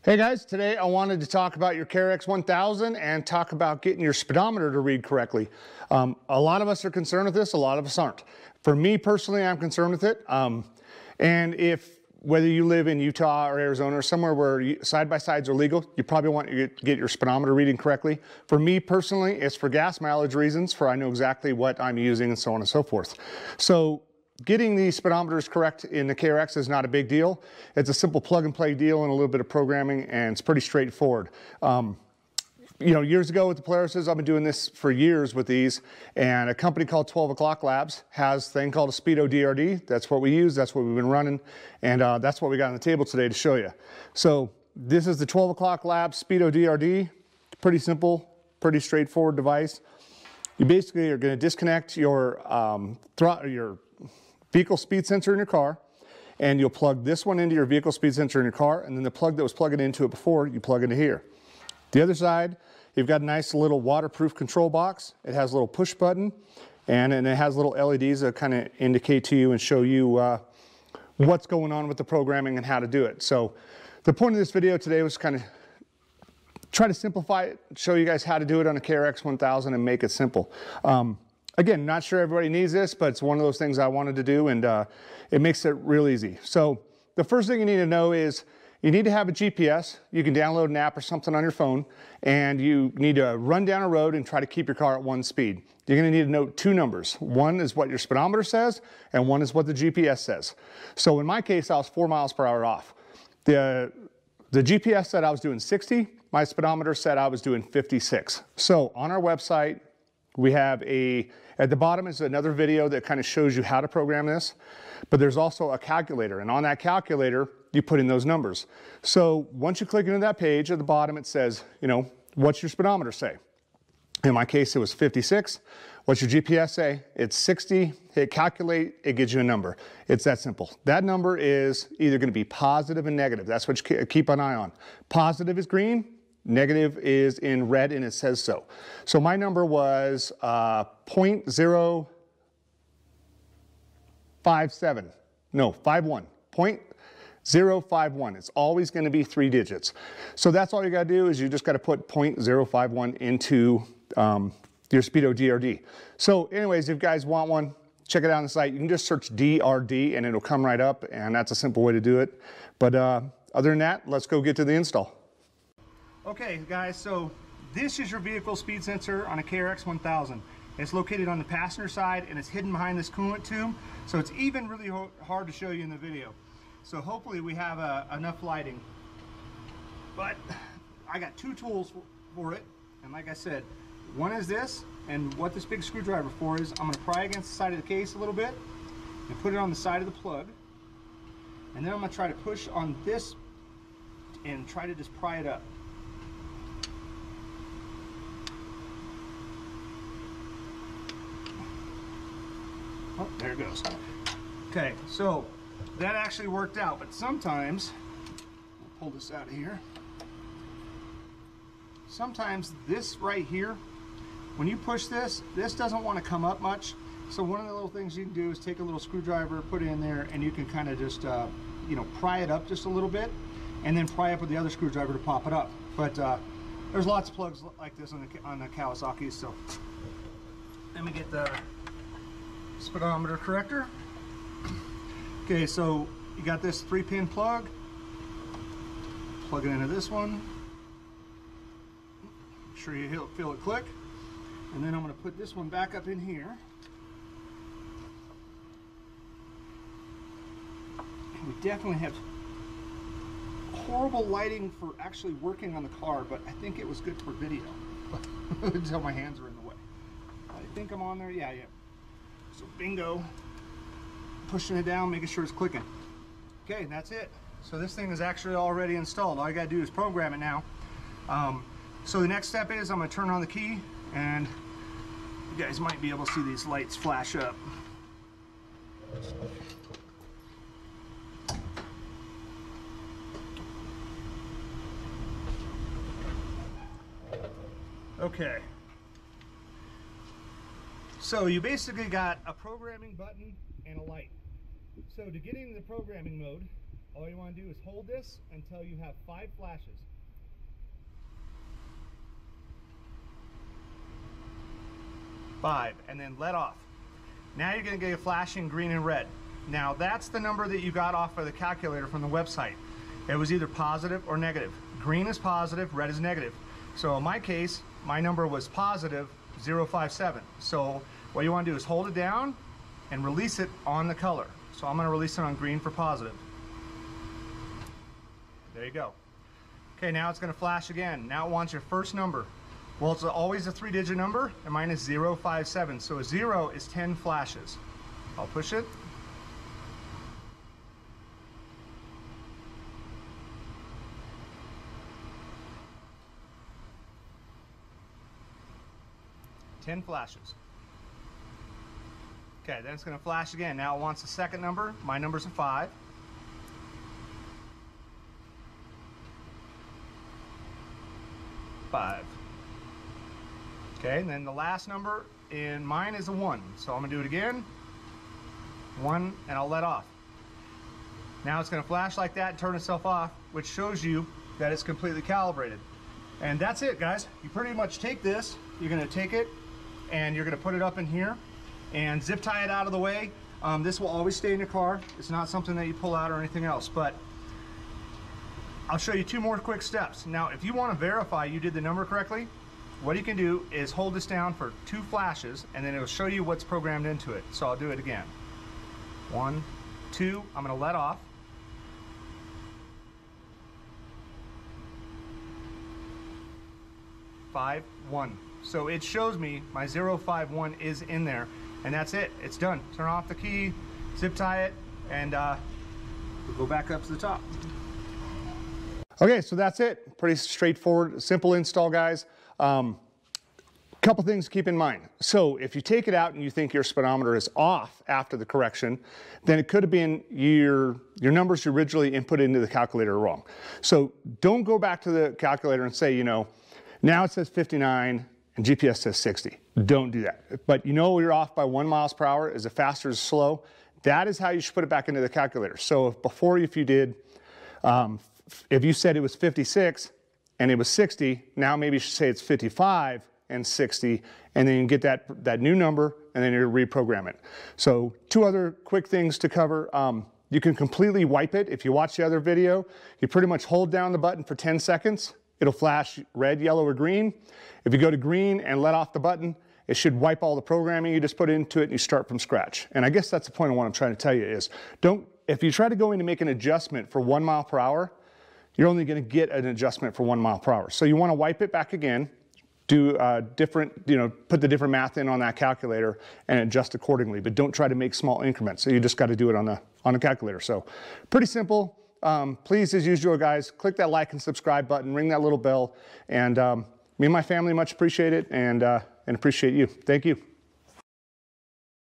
Hey guys, today I wanted to talk about your KRX 1000 and talk about getting your speedometer to read correctly. A lot of us are concerned with this, a lot of us aren't. For me personally, I'm concerned with it. And whether you live in Utah or Arizona or somewhere where side-by-sides are legal, you probably want to get your speedometer reading correctly. For me personally, it's for gas mileage reasons, for I know exactly what I'm using and so on and so forth. So getting the speedometers correct in the KRX is not a big deal. It's a simple plug and play deal and a little bit of programming, and it's pretty straightforward. You know, years ago with the Polaris's, I've been doing this for years with these, and a company called 12 O'Clock Labs has a thing called a SpeedoDRD. That's what we use, that's what we've been running, and that's what we got on the table today to show you. So this is the 12 O'Clock Labs SpeedoDRD. Pretty simple, pretty straightforward device. You basically are going to disconnect your vehicle speed sensor in your car, and you'll plug this one into your vehicle speed sensor in your car, and then the plug that was plugging into it before, you plug into here. The other side, you've got a nice little waterproof control box. It has a little push button, and it has little LEDs that kind of indicate to you and show you what's going on with the programming and how to do it. So the point of this video today was kind of try to simplify it, show you guys how to do it on a KRX 1000 and make it simple. Again, not sure everybody needs this, but it's one of those things I wanted to do, and it makes it real easy. So the first thing you need to know is you need to have a GPS. You can download an app or something on your phone, and you need to run down a road and try to keep your car at one speed. You're going to need to note two numbers. One is what your speedometer says, and one is what the GPS says. So in my case, I was 4 miles per hour off. The GPS said I was doing 60. My speedometer said I was doing 56. So on our website, we have at the bottom is another video that kind of shows you how to program this, but there's also a calculator, and on that calculator, you put in those numbers. So once you click into that page, at the bottom it says, you know, what's your speedometer say? In my case, it was 56. What's your GPS say? It's 60. Hit calculate, it gives you a number. It's that simple. That number is either going to be positive and negative. That's what you keep an eye on. Positive is green. Negative is in red, and it says so. So my number was 0.057. No, 51. 0.051. It's always going to be 3 digits. So that's all you got to do is you just got to put 0.051 into your SpeedoDRD. So anyways, if you guys want one, check it out on the site. You can just search DRD and it'll come right up, and that's a simple way to do it. But other than that, let's go get to the install. Okay guys, so this is your vehicle speed sensor on a KRX 1000. It's located on the passenger side, and it's hidden behind this coolant tube, so it's even really hard to show you in the video. So hopefully we have enough lighting. But I got two tools for it, and like I said, one is this, and what this big screwdriver for is I'm going to pry against the side of the case a little bit and put it on the side of the plug, and then I'm going to try to push on this and try to just pry it up. Oh, there it goes. Okay, so that actually worked out, but sometimes, I'll pull this out of here. Sometimes this right here, when you push this, this doesn't want to come up much. So one of the little things you can do is take a little screwdriver, put it in there, and you can kind of just, you know, pry it up just a little bit, and then pry up with the other screwdriver to pop it up. But there's lots of plugs like this on the Kawasaki, so let me get the speedometer corrector. Okay, so you got this 3-pin plug. Plug it into this one. Make sure you feel it click. And then I'm going to put this one back up in here. We definitely have horrible lighting for actually working on the car, but I think it was good for video until my hands are in the way. I think I'm on there. Yeah. So bingo, pushing it down, making sure it's clicking. Okay, that's it. So this thing is actually already installed. All you gotta do is program it now. So the next step is I'm gonna turn on the key, and you guys might be able to see these lights flash up. Okay. So you basically got a programming button and a light. So to get into the programming mode, All you want to do is hold this until you have 5 flashes. 5, and then let off. Now you're going to get a flashing green and red. Now that's the number that you got off of the calculator from the website. It was either positive or negative. Green is positive, red is negative. So in my case, my number was positive 057. So what you want to do is hold it down and release it on the color. So I'm going to release it on green for positive. There you go. Okay, now it's going to flash again. Now it wants your first number. Well, it's always a 3-digit number, and mine is 057. So a 0 is 10 flashes. I'll push it. Ten flashes. Okay, then it's going to flash again. Now it wants a second number. My number's a 5. Okay, and then the last number in mine is a 1. So I'm going to do it again. 1, and I'll let off. Now it's going to flash like that and turn itself off, which shows you that it's completely calibrated. And that's it, guys. You pretty much take this, you're going to take it, and you're going to put it up in here and zip tie it out of the way. This will always stay in your car. It's not something that you pull out or anything else, but I'll show you 2 more quick steps. Now, if you want to verify you did the number correctly, what you can do is hold this down for 2 flashes, and then it'll show you what's programmed into it. So I'll do it again. 1, 2, I'm going to let off. 5, 1. So it shows me my 051 is in there, and that's it. It's done. Turn off the key, zip tie it, and we'll go back up to the top. Okay, so that's it. Pretty straightforward, simple install, guys. Couple things to keep in mind. So if you take it out and you think your speedometer is off after the correction, then it could have been your numbers you originally input into the calculator are wrong. So don't go back to the calculator and say, you know, now it says 59 and GPS says 60. Don't do that. But you know you're off by 1 miles per hour. Is it fast or is it slow? That is how you should put it back into the calculator. So if you did, if you said it was 56 and it was 60, now maybe you should say it's 55 and 60, and then you can get that new number, and then you reprogram it. So 2 other quick things to cover. You can completely wipe it. If you watch the other video, you pretty much hold down the button for 10 seconds. It'll flash red, yellow, or green. If you go to green and let off the button, it should wipe all the programming you just put into it, and you start from scratch. And I guess that's the point of what I'm trying to tell you is, if you try to go in to make an adjustment for 1 mile per hour, you're only going to get an adjustment for 1 mile per hour. So you want to wipe it back again, do put the different math in on that calculator and adjust accordingly, but don't try to make small increments. So you just got to do it on the calculator. So pretty simple. Please, as usual, guys, click that like and subscribe button, ring that little bell, and me and my family much appreciate it, and appreciate you. Thank you.